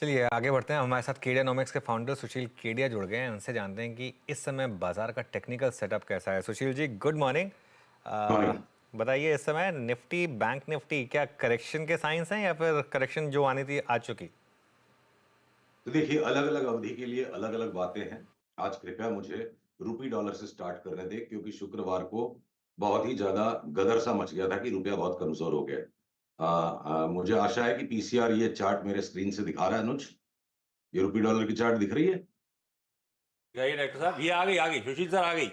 चलिए आगे बढ़ते हैं। हमारे साथ केडियानॉमिक्स के फाउंडर सुशील केडिया जुड़ गए हैं। उनसे जानते हैं कि इस समय बाजार का टेक्निकल सेटअप कैसा है। Sushil ji, good morning. Morning. बताइए, इस समय निफ्टी, बैंक निफ्टी क्या करेक्शन के साइंस हैं या फिर करेक्शन जो आनी थी आ चुकी? तो देखिए, अलग अलग अवधि के लिए अलग अलग बातें हैं। आज कृपया मुझे रूपी डॉलर से स्टार्ट करने दें, क्योंकि शुक्रवार को बहुत ही ज्यादा गदर सा मच गया था कि रुपया बहुत कमजोर हो गया। मुझे आशा है कि पीसीआर ये चार्ट मेरे स्क्रीन से दिखा रहा है। अनुज, ये रूपी डॉलर की चार्ट दिख रही है? गई डॉक्टर साहब, ये आ गई सुशील सर आ गई।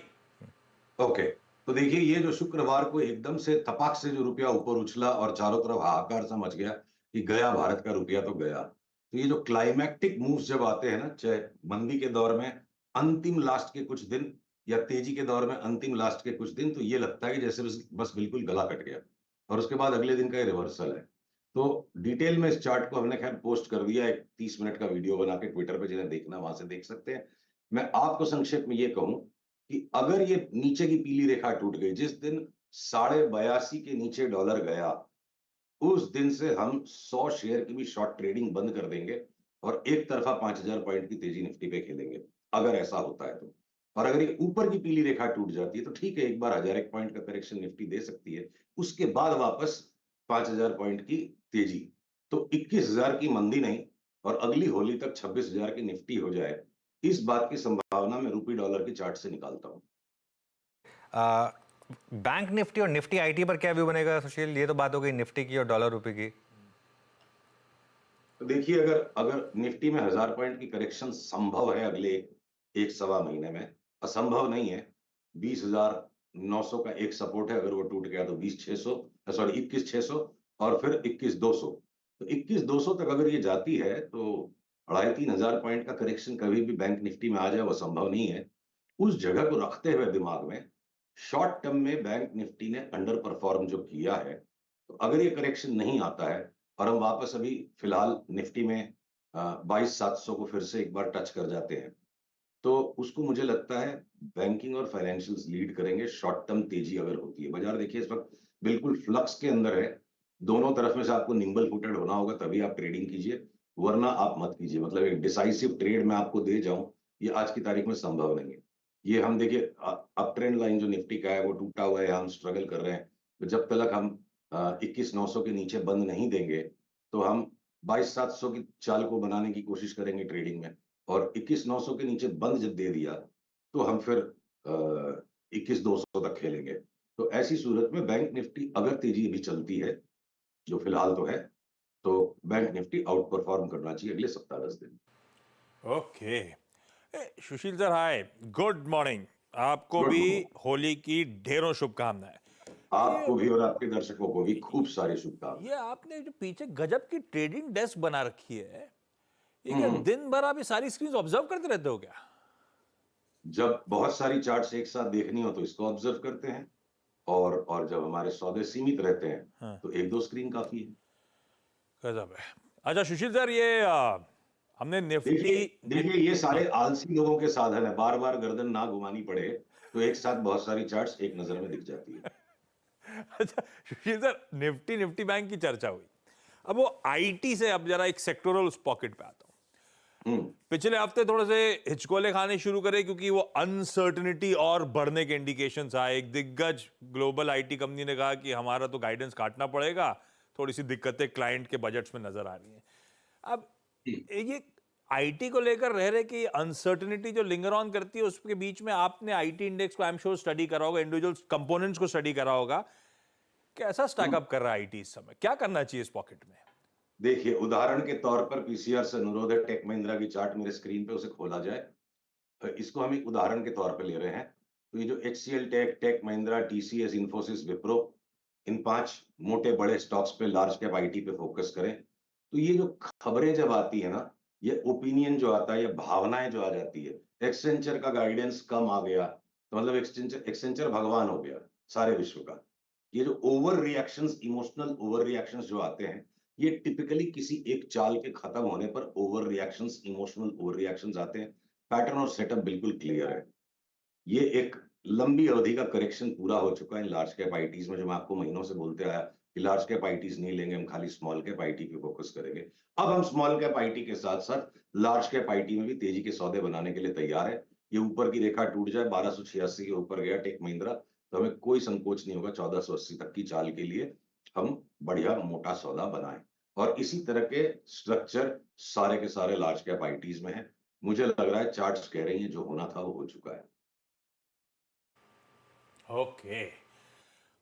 ओके। तो देखिए, ये जो शुक्रवार को एकदम से तपाक से जो रुपया ऊपर उछला और चारों तरफ हाहाकार सा मच गया कि गया भारत का रुपया तो गया। तो ये जो क्लाइमैक्टिक मूव्स जब आते हैं ना, चाहे मंदी के दौर में अंतिम लास्ट के कुछ दिन या तेजी के दौर में अंतिम लास्ट के कुछ दिन, तो ये लगता है कि जैसे बस बिल्कुल गला कट गया और उसके बाद अगले दिन का ये रिवर्सल है। तो डिटेल में इस चार्ट को हमने खैर पोस्ट कर दिया, एक 30 मिनट का वीडियो बना के ट्विटर पे, जिन्हें देखना वहां से देख सकते हैं। मैं आपको संक्षेप में ये कहूं कि अगर ये नीचे की पीली रेखा टूट गई, जिस दिन 82.5 के नीचे डॉलर गया, उस दिन से हम 100 शेयर की भी शॉर्ट ट्रेडिंग बंद कर देंगे और एक तरफा 5,000 पॉइंट की तेजी निफ्टी पे खेलेंगे, अगर ऐसा होता है तो। और अगर ये ऊपर की पीली रेखा टूट जाती है तो ठीक है, एक बार 1,001 पॉइंट का करेक्शन निफ्टी दे सकती है, उसके बाद वापस 5,000 पॉइंट की तेजी। तो 21,000 की मंदी नहीं, और अगली होली तक 26,000 की निफ्टी हो जाए, इस बात की संभावना मैं रूपी डॉलर की चार्ट से निकालता हूं। बैंक निफ्टी और निफ्टी आईटी पर क्या व्यू बनेगा सुशील? ये तो बात हो गई निफ्टी की और डॉलर रुपए की। तो देखिए, अगर अगर निफ्टी में 1,000 पॉइंट की करेक्शन संभव है अगले एक सवा महीने में, असंभव नहीं है। 20,900 का एक सपोर्ट है, अगर वो टूट गया तो 20,600, सॉरी 21,600, और फिर 21,200। तो 21,200 तक अगर ये जाती है तो 2,500-3,000 पॉइंट का करेक्शन कभी भी बैंक निफ्टी में आ जाए वो संभव नहीं है। उस जगह को रखते हुए दिमाग में, शॉर्ट टर्म में बैंक निफ्टी ने अंडर परफॉर्म जो किया है, तो अगर ये करेक्शन नहीं आता है और हम वापस अभी फिलहाल निफ्टी में 22,700 को फिर से एक बार टच कर जाते हैं, तो उसको मुझे लगता है बैंकिंग और फाइनेंशियल्स लीड करेंगे। शॉर्ट टर्म तेजी अगर होती है, बाजार देखिए इस वक्त बिल्कुल फ्लक्स के अंदर है। दोनों तरफ में से आपको निम्बल फुटेड होना होगा, तभी आप ट्रेडिंग कीजिए, वरना आप मत कीजिए। मतलब एक डिसाइसिव ट्रेड मैं आपको दे जाऊं, ये आज की तारीख में संभव नहीं है। ये हम देखिए, अप ट्रेंड लाइन जो निफ्टी का है वो टूटा हुआ है, हम स्ट्रगल कर रहे हैं। तो जब तक हम 21,900 के नीचे बंद नहीं देंगे, तो हम 22,700 की चाल को बनाने की कोशिश करेंगे ट्रेडिंग में। और 21,900 के नीचे बंद जब दे दिया, तो हम फिर 21,200 तक खेलेंगे। तो ऐसी सूरत में बैंक निफ्टी अगर तेजी भी चलती है, जो फिलहाल तो है, तो बैंक निफ्टी आउट परफॉर्म करना चाहिए अगले सप्ताह 10 दिन। ओके। सुशील सर हाय, गुड मॉर्निंग। आपको गुड भी मॉर्निंग। होली की ढेरों शुभकामनाएं। ये आपको भी और आपके दर्शकों को भी खूब सारी ये शुभकामनाएं। आपने जो पीछे गजब की ट्रेडिंग डेस्क बना रखी है, ये क्या हम्म। दिन भर आप ये सारी स्क्रीन ऑब्जर्व करते रहते हो क्या? जब बहुत सारी चार्ट्स एक साथ देखनी हो तो इसको ऑब्जर्व करते हैं, और जब हमारे सौदे सीमित रहते हैं हाँ, तो एक दो स्क्रीन काफी है। गजब है। अच्छा सुशील सर, ये हमने निफ्टी देखिए देखिए, ये सारे आलसी लोगों के साधन है, बार बार गर्दन ना घुमानी पड़े, तो एक साथ बहुत सारी चार्ट्स एक नजर में दिख जाती है। अच्छा सुशील सर, निफ्टी निफ्टी बैंक की चर्चा हुई, अब वो आईटी से अब जरा एक सेक्टोरल उस पॉकेट पे आता हूं। हम्म। पिछले हफ्ते थोड़े से हिचकोले खाने शुरू करे क्योंकि वो अनसर्टनिटी और बढ़ने के इंडिकेशंस आए। एक दिग्गज ग्लोबल आईटी कंपनी ने कहा कि हमारा तो गाइडेंस काटना पड़ेगा, थोड़ी सी दिक्कतें क्लाइंट के बजट्स में नजर आ रही हैं। अब ये आईटी को लेकर रह रहे कि अनसर्टनिटी जो लिंगर ऑन करती है, उसके बीच में आपने आईटी इंडेक्स को आई एम श्योर स्टडी करा होगा, इंडिविजुअल कंपोनेंट्स को स्टडी करा होगा। कैसा स्टैकअप कर रहा है आईटी इस समय? क्या करना चाहिए इस पॉकेट में? देखिए, उदाहरण के तौर पर पीसीआर से अनुरोध है, टेक महिंद्रा की चार्ट मेरे स्क्रीन पे उसे खोला जाए। इसको हम एक उदाहरण के तौर पे ले रहे हैं। तो ये जो HCL tech, tech Mahindra, TCS, Infosys, Wipro, इन 5 मोटे बड़े स्टॉक्स पे, लार्ज कैप आईटी पे फोकस करें। तो ये जो खबरें जब आती है ना, ये ओपिनियन जो आता है, ये भावनाएं जो आ जाती है, एक्सेंचर का गाइडेंस कम आ गया तो मतलब एक्सेंचर एक्सेंचर भगवान हो गया सारे विश्व का। ये जो over reactions, emotional over reactions जो आते हैं, ये टिपिकली किसी एक चाल के खत्म होने पर over reactions, emotional over reactions आते हैं। पैटर्न और सेटअप बिल्कुल क्लियर है। ये एक लंबी अवधि का करेक्शन पूरा हो चुका है इन लार्ज कैप आईटीज में, जो मैं आपको महीनों से बोलते आया कि लार्ज कैप आईटीज नहीं लेंगे, हम खाली स्मॉल कैप आईटी पे फोकस करेंगे। अब हम स्मॉल कैप आईटी के साथ साथ लार्ज कैप आईटी में भी तेजी के सौदे बनाने के लिए तैयार है। ये ऊपर की रेखा टूट जाए, 1286 के ऊपर गया टेक महिंद्रा, तो हमें कोई संकोच नहीं होगा 1480 तक की चाल के लिए हम बढ़िया मोटा सौदा बनाएं। और इसी तरह के स्ट्रक्चर सारे के सारे लार्ज कैप आईटीज में है। मुझे लग रहा है चार्ट्स कह रही हैं जो होना था वो हो चुका है। ओके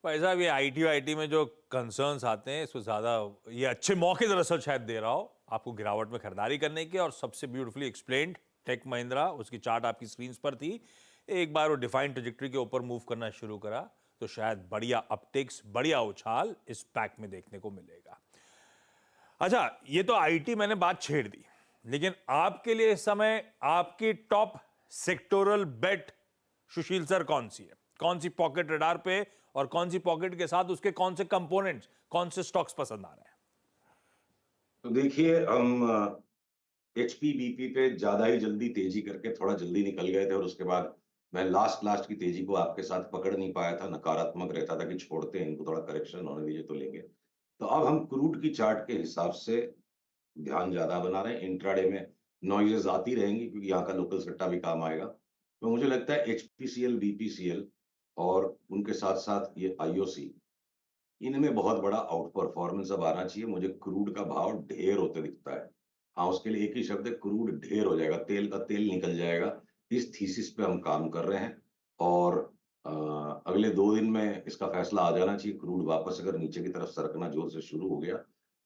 भाई साहब, ये आईटी में जो कंसर्न्स आते हैं इसमें ज्यादा ये अच्छे मौके दरअसल शायद दे रहा हो आपको गिरावट में खरीदारी करने के। और सबसे ब्यूटीफुली एक्सप्लेन्ड टेक महिंद्रा, उसकी चार्ट आपकी स्क्रीन पर थी। एक बार वो डिफाइंड ट्रेजेक्टरी के ऊपर मूव करना शुरू करा तो शायद बढ़िया अपटिक्स, बढ़िया उछाल इस पैक में देखने को मिलेगा। अच्छा, ये तो आईटी मैंने बात छेड़ दी, लेकिन आपके लिए इस समय आपकी टॉप सेक्टोरल बेट सुशील सर कौन सी है? कौन सी पॉकेट रडार पे और कौन सी पॉकेट के साथ उसके कौन से कंपोनेंट्स, कौन से स्टॉक्स पसंद आ रहे हैं? तो देखिए, हम एचपी बीपी पे ज्यादा ही जल्दी तेजी करके थोड़ा जल्दी निकल गए थे और उसके बाद मैं लास्ट की तेजी को आपके साथ पकड़ नहीं पाया था। नकारात्मक रहता था कि छोड़ते हैं इनको, थोड़ा करेक्शन होने दीजिए तो लेंगे। तो अब हम क्रूड की चार्ट के हिसाब से ध्यान ज्यादा बना रहे हैं। इंट्राडे में नॉइजेस आती रहेंगी क्योंकि यहाँ का लोकल सट्टा भी काम आएगा। तो मुझे लगता है एचपीसीएल, बीपीसीएल और उनके साथ साथ ये आईओसी, इनमें बहुत बड़ा आउट परफॉर्मेंस अब आना चाहिए। मुझे क्रूड का भाव ढेर होते दिखता है। हाँ, उसके लिए एक ही शब्द है, क्रूड ढेर हो जाएगा, तेल का तेल निकल जाएगा। इस थीसिस पे हम काम कर रहे हैं और अगले 2 दिन में इसका फैसला आ जाना चाहिए। क्रूड वापस अगर नीचे की तरफ सरकना जोर से शुरू हो गया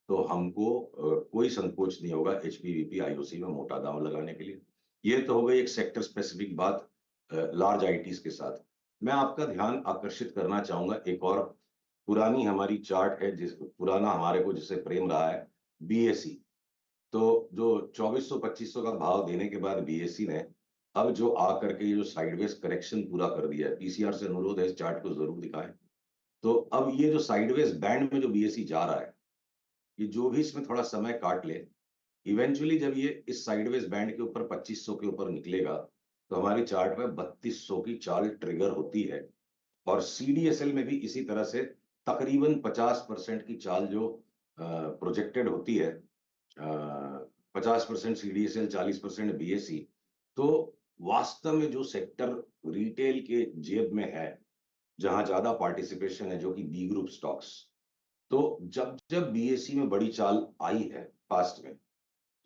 तो हमको कोई संकोच नहीं होगा एचपीवीपी आईओसी में मोटा दांव लगाने के लिए। ये तो हो गई एक सेक्टर स्पेसिफिक बात लार्ज आईटीज के साथ। मैं आपका ध्यान आकर्षित करना चाहूंगा एक और पुरानी हमारी चार्ट है, पुराना हमारे को जिससे प्रेम रहा है, बीएसई। तो जो 2400-2500 का भाव देने के बाद बीएसई ने अब जो आकर के ये जो साइडवेज करेक्शन पूरा कर दिया है, पीसीआर से अनुरोध है इस चार्ट को जरूर दिखाएं। तो अब ये जो साइडवेज बैंड में जो बीएसई जा रहा है, ये जो भी इसमें थोड़ा समय काट ले, इवेंचुअली जब ये इस साइडवेज बैंड के ऊपर 2500 के ऊपर निकलेगा तो हमारी चार्ट में 3200 की चाल ट्रिगर होती है। और सीडीएसएल में भी इसी तरह से तकरीबन 50% की चाल जो प्रोजेक्टेड होती है, 50% सीडीएसएल, 40% बीएसई। तो वास्तव में जो सेक्टर रिटेल के जेब में है, जहां ज्यादा पार्टिसिपेशन है, जो कि बी ग्रुप स्टॉक्स, तो जब जब बीएसई में बड़ी चाल आई है पास्ट में,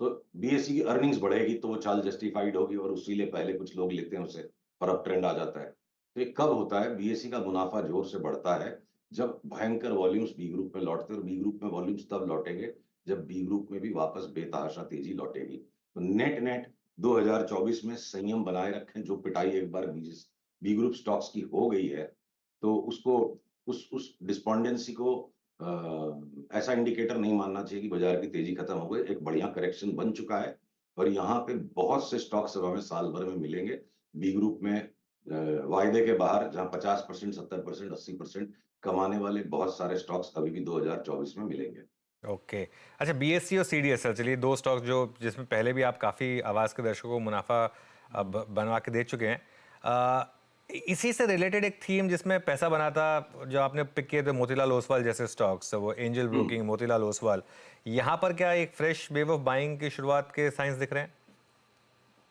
तो बीएसई की अर्निंग्स बढ़ेगी तो वो चाल जस्टिफाइड होगी और उसी लिए पहले कुछ लोग लेते हैं उसे और अब ट्रेंड आ जाता है। तो ये कब होता है? बीएसई का मुनाफा जोर से बढ़ता है जब भयंकर वॉल्यूम्स बी ग्रुप में लौटते हैं, और बी ग्रुप में वॉल्यूम्स तब लौटेंगे जब बी ग्रुप में भी वापस बेतहाशा तेजी लौटेगी। तो नेट नेट 2024 में संयम बनाए रखें। जो पिटाई एक बार बी ग्रुप स्टॉक्स की हो गई है, तो उसको उस डिस्पोंडेंसी को ऐसा इंडिकेटर नहीं मानना चाहिए कि बाजार की तेजी खत्म हो गई। एक बढ़िया करेक्शन बन चुका है और यहाँ पे बहुत से स्टॉक्स हमें साल भर में मिलेंगे बी ग्रुप में, वायदे के बाहर, जहां 50%, 70%, 80% कमाने वाले बहुत सारे स्टॉक्स अभी भी 2024 में मिलेंगे। ओके अच्छा, बीएससी और सीडीएसएल, चलिए दो स्टॉक जो जिसमें पहले भी आप काफ़ी आवाज़ के दर्शकों को मुनाफा बनवा के दे चुके हैं। इसी से रिलेटेड एक थीम जिसमें पैसा बनाता जो आपने पिक किए थे, मोतीलाल ओसवाल जैसे स्टॉक्स, वो एंजल ब्रोकिंग, मोतीलाल ओसवाल, यहाँ पर क्या एक फ्रेश वेव ऑफ बाइंग की शुरुआत के साइंस दिख रहे हैं?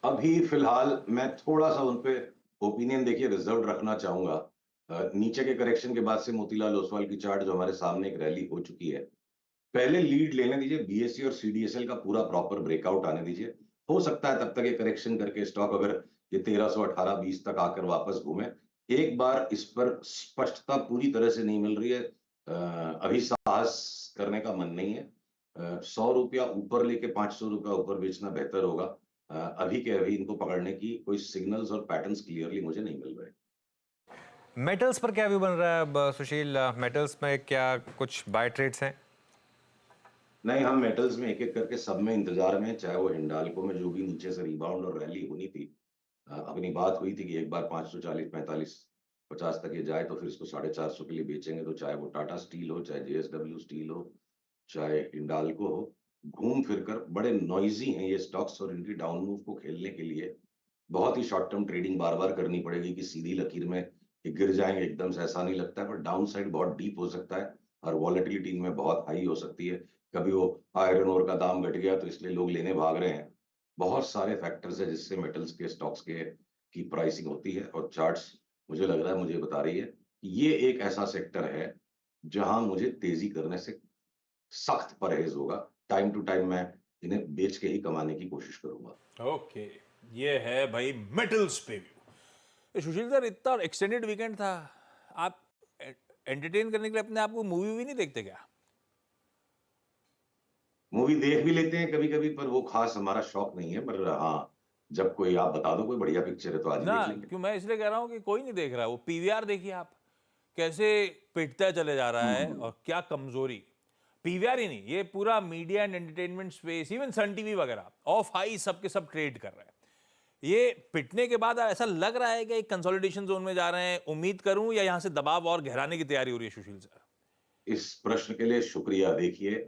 अभी फिलहाल मैं थोड़ा सा उन पे ओपिनियन देखिए रिजर्व रखना चाहूंगा। नीचे के करेक्शन के बाद से मोतीलाल ओसवाल की चार्ट जो हमारे सामने एक रैली हो चुकी है, पहले लीड लेने दीजिए, बीएससी और सीडीएसएल का पूरा प्रॉपर ब्रेकआउट आने दीजिए। हो सकता है तब तक ये करेक्शन करके स्टॉक अगर ये 1318-20 तक आकर वापस घूमे। एक बार इस पर स्पष्टता पूरी तरह से नहीं मिल रही है, अभी साहस करने का मन नहीं है। 100 रुपया ऊपर लेके 500 रुपया ऊपर बेचना बेहतर होगा। अभी के अभी इनको पकड़ने की कोई सिग्नल्स और पैटर्न्स क्लियरली मुझे नहीं मिल रहे। मेटल्स पर क्या व्यू बन रहा है अब सुशील? मेटल्स में क्या कुछ बाय ट्रेड्स हैं? नहीं, हम मेटल्स में एक एक करके सब में इंतजार में, चाहे वो हिंडाल्को में जो भी नीचे से रिबाउंड और रैली होनी थी, अपनी बात हुई थी कि एक बार 540, 45, 50 तक ये जाए तो फिर इसको 450 के लिए बेचेंगे। तो चाहे वो टाटा स्टील हो, चाहे जेएसडब्ल्यू स्टील हो, चाहे हिंडाल्को हो, घूम फिर कर बड़े नॉइजी हैं ये स्टॉक्स और इनकी डाउन मूव को खेलने के लिए बहुत ही शॉर्ट टर्म ट्रेडिंग बार बार करनी पड़ेगी कि सीधी लकीर में ये गिर जाएंगे एकदम से, ऐसा नहीं लगता है, पर डाउन साइड बहुत डीप हो सकता है। और वॉलेटिलिटी इनमें बहुत हाई हो सकती है। कभी वो आयरन ओर का दाम घट गया तो इसलिए लोग लेने भाग रहे हैं। बहुत सारे फैक्टर्स है जिससे मेटल्स के स्टॉक्स के की प्राइसिंग होती है, और चार्ट्स मुझे लग रहा है, मुझे बता रही है कि ये एक ऐसा सेक्टर है जहां मुझे तेजी करने से सख्त परहेज होगा। टाइम टू टाइम मैं इन्हें बेच के ही कमाने की कोशिश करूंगा। ओके, ये है भाई मेटल्स पे व्यू। सुशील सर, इतना एक्सटेंडेड वीकेंड था, आप एंटरटेन करने के लिए अपने आप को मूवी भी नहीं देखते क्या? मूवी देख भी लेते हैं कभी कभी, पर वो खास हमारा शौक नहीं है। पर हाँ, जब कोई आप बता दो कोई बढ़िया पिक्चर है तो आज ही ना, देख लेंगे। क्यों मैं इसलिए कह रहा हूँ कि कोई नहीं देख रहा है। वो पीवीआर देखिए आप, कैसे पिटता चले जा रहा है हम्म। और क्या कमजोरी। पीवीआर ही नहीं, ये पूरा media and entertainment space, even Sun TV वगैरह, ऑफ हाई सब के सब ट्रेड कर रहे हैं। ये पिटने के बाद ऐसा लग रहा है कि एक कंसोलिडेशन जोन में जा रहे हैं, उम्मीद करूं, या यहां से दबाव और गहराने की तैयारी हो रही है सुशील सर? इस प्रश्न के लिए शुक्रिया। देखिए,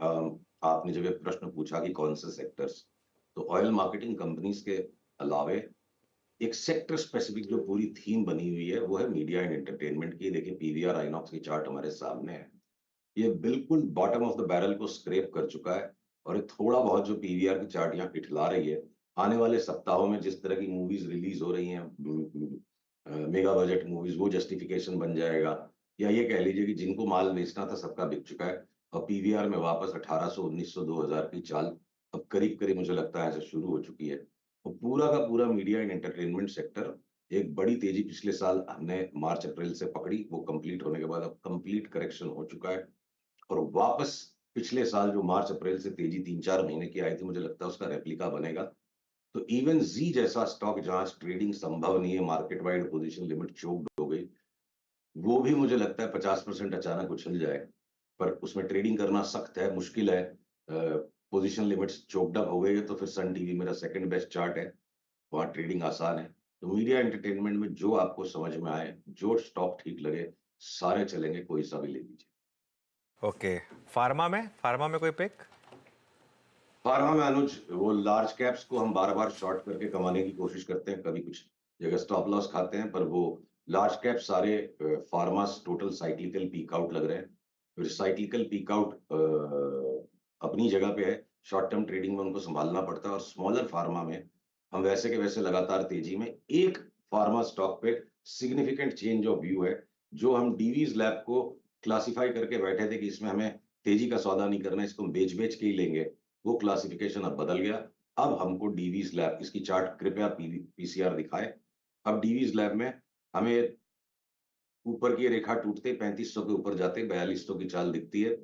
आपने जब एक प्रश्न पूछा कि कौन से सेक्टर्स, तो ऑयल मार्केटिंग कंपनीज के अलावे एक सेक्टर स्पेसिफिक जो पूरी थीम बनी हुई है वो है मीडिया एंड एंटरटेनमेंट की। देखिए, पीवीआर आइनॉक्स की चार्ट हमारे सामने है। ये बिल्कुल बॉटम ऑफ द बैरल को स्क्रैप कर चुका है, और ये थोड़ा बहुत जो पीवीआर की चार्ट यहाँ इठला रही है, आने वाले सप्ताहों में जिस तरह की मूवीज रिलीज हो रही हैं, मेगा बजट मूवीज, वो जस्टिफिकेशन बन जाएगा। या ये कह लीजिए कि जिनको माल बेचना था सबका बिक चुका है, और पीवीआर में वापस 1800, 1900, 2000 की चाल अब करीब करीब मुझे लगता है ऐसे शुरू हो चुकी है। और पूरा का पूरा मीडिया एंड एंटरटेनमेंट सेक्टर एक बड़ी तेजी पिछले साल हमने मार्च अप्रैल से पकड़ी, वो कंप्लीट होने के बाद अब कंप्लीट करेक्शन हो चुका है। और वापस पिछले साल जो मार्च अप्रैल से तेजी 3-4 महीने की आई थी, मुझे लगता है उसका रेप्लिका बनेगा। तो इवन जी जैसा स्टॉक जहां ट्रेडिंग संभव नहीं है, market wide position limit choked हो गई, वो भी मुझे लगता है 50% अचानक उछल जाए। पर उसमें ट्रेडिंग करना सख्त है, मुश्किल है। पोजीशन लिमिट्स चोक्ड अप हो गई है तो फिर सन टीवी मेरा सेकंड बेस्ट चार्ट है, वहां ट्रेडिंग आसान है। तो मीडिया एंटरटेनमेंट में जो आपको समझ में आए, जो स्टॉक ठीक लगे, सारे चलेंगे, कोई सा भी ले लीजिए। ओके, फार्मा में कोई पिक? फार्मा में अनुज, वो लार्ज कैप्स को हम बार बार शॉर्ट करके कमाने की कोशिश करते हैं, कभी कुछ जगह स्टॉप लॉस खाते हैं, पर वो लार्ज कैप सारे फार्मास टोटल साइक्लिकल पीक आउट लग रहे हैं। फिर साइक्लिकल पीक आउट अपनी जगह पे है, शॉर्ट टर्म ट्रेडिंग में उनको संभालना पड़ता है। और स्मॉलर फार्मा में हम वैसे के वैसे लगातार तेजी में, एक फार्मा स्टॉक पे सिग्निफिकेंट चेंज ऑफ व्यू है, जो हम डीवीज लैब को क्लासिफाई करके बैठे थे कि इसमें हमें तेजी का सौदा नहीं करना, इसको हम बेच बेच के ही लेंगे, वो क्लासिफिकेशन अब बदल गया। अब हमको डीवीज लैब, इसकी चार्ट कृपया पीसीआर दिखाए। अब डीवीज लैब में हमें ऊपर की रेखा टूटते 3500 के ऊपर जाते 4200 की चाल दिखती है।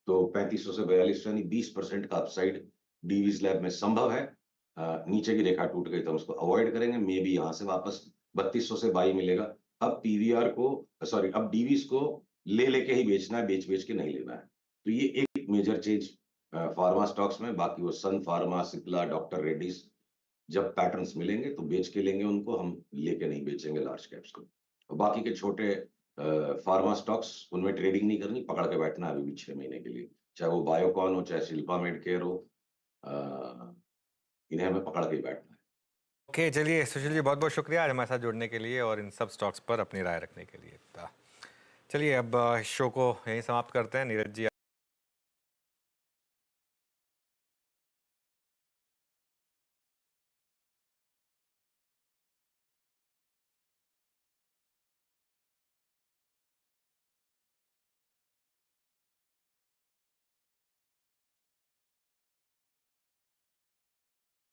तो 3500 से 4200 यानी 20% का अपसाइड डीवीज लैब में संभव है। नीचे की रेखा टूट गई तो हम उसको अवॉइड करेंगे, मे बी यहां से वापस 3200 से बाई मिलेगा। अब पीवीआर को, सॉरी, अब डीवीज को ले लेके ही बेचना है, बेच बेच के नहीं लेना है। तो ये एक मेजर चेंज फार्मा स्टॉक्स में। बाकी वो सन फार्मा, सिप्ला, डॉक्टर रेड्डीज, जब पैटर्न्स मिलेंगे तो बेच के लेंगे उनको, हम लेके नहीं बेचेंगे लार्ज कैप्स को। और बाकी के छोटे फार्मा स्टॉक्स, उनमें ट्रेडिंग नहीं करनी, पकड़ के बैठना है अभी भी 6 महीने के लिए, चाहे वो बायोकॉन हो, चाहे शिल्पा मेडकेयर हो, इन्हें हमें पकड़ के ही बैठना है। ओके, चलिए सुशील जी, बहुत बहुत शुक्रिया आज हमारे साथ जुड़ने के लिए और इन सब स्टॉक्स पर अपनी राय रखने के लिए। चलिए अब शो को यहीं समाप्त करते हैं। नीरज जी